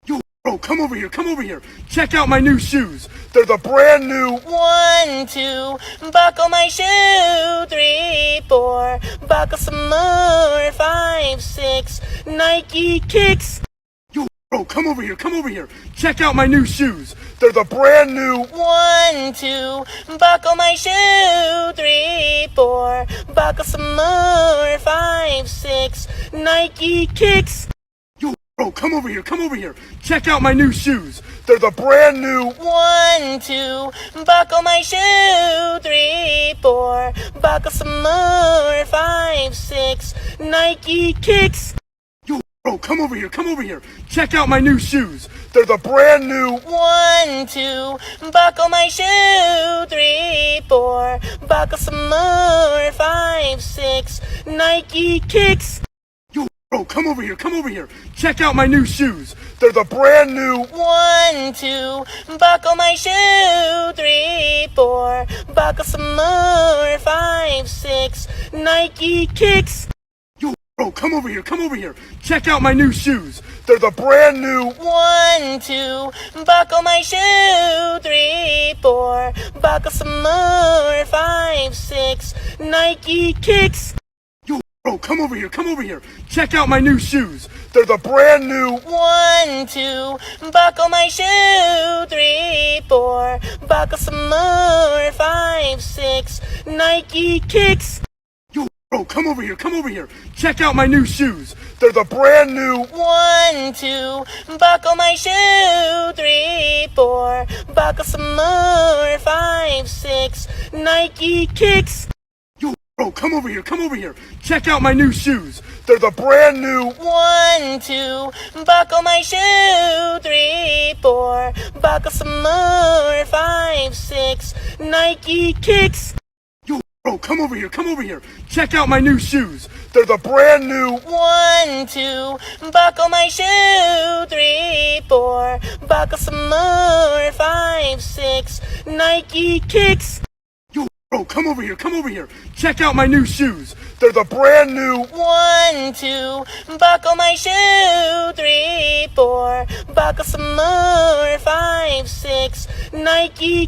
Yo, bro, come over here, come over here. Check out my new shoes. They're the brand new. 1, 2, buckle my shoe. 3, 4, buckle some more. 5, 6, Nike kicks. Yo, bro, come over here, come over here. Check out my new shoes. They're the brand new. 1, 2, buckle my shoe. 3, 4, buckle some more. 5, 6, Nike kicks. Yo, bro, come over here, come over here. Check out my new shoes. They're the brand new. 1, 2, buckle my shoe. 3, 4, buckle some more. 5, 6, Nike kicks. Yo, bro, come over here, come over here. Check out my new shoes. They're the brand new. 1, 2, buckle my shoe. 3, 4, buckle some more. 5, 6, Nike kicks. Yo, bro, come over here, come over here. Check out my new shoes. They're the brand new. 1, 2, buckle my shoe. 3, 4, buckle some more. 5, 6, Nike kicks. Yo, bro, come over here, come over here. Check out my new shoes. They're the brand new. 1, 2, buckle my shoe. 3, 4, buckle some more. 5, 6, Nike kicks. Yo, bro, come over here, come over here. Check out my new shoes. They're the brand new. 1, 2, buckle my shoe. 3, 4, buckle some more. 5, 6, Nike kicks. bro, come over here. Come over here. Check out my new shoes. They're the brand new. 1, 2, buckle my shoe. 3, 4, buckle some more. 5, 6, Nike kicks. Yo, bro, come over here. Come over here. Check out my new shoes. They're the brand new. 1, 2, buckle my shoe. 3, 4, buckle some more. 5, 6, Nike kicks. Yo, bro, come over here. Come over here. Check out my new shoes. They're the brand new. 1, 2, buckle my shoe. 3, 4, buckle some more. 5, 6, Nike kicks. Yo, bro, come over here. Come over here. Check out my new shoes. They're the brand new. 1, 2, buckle my shoe. 3, 4, buckle some more. 5, 6, Nike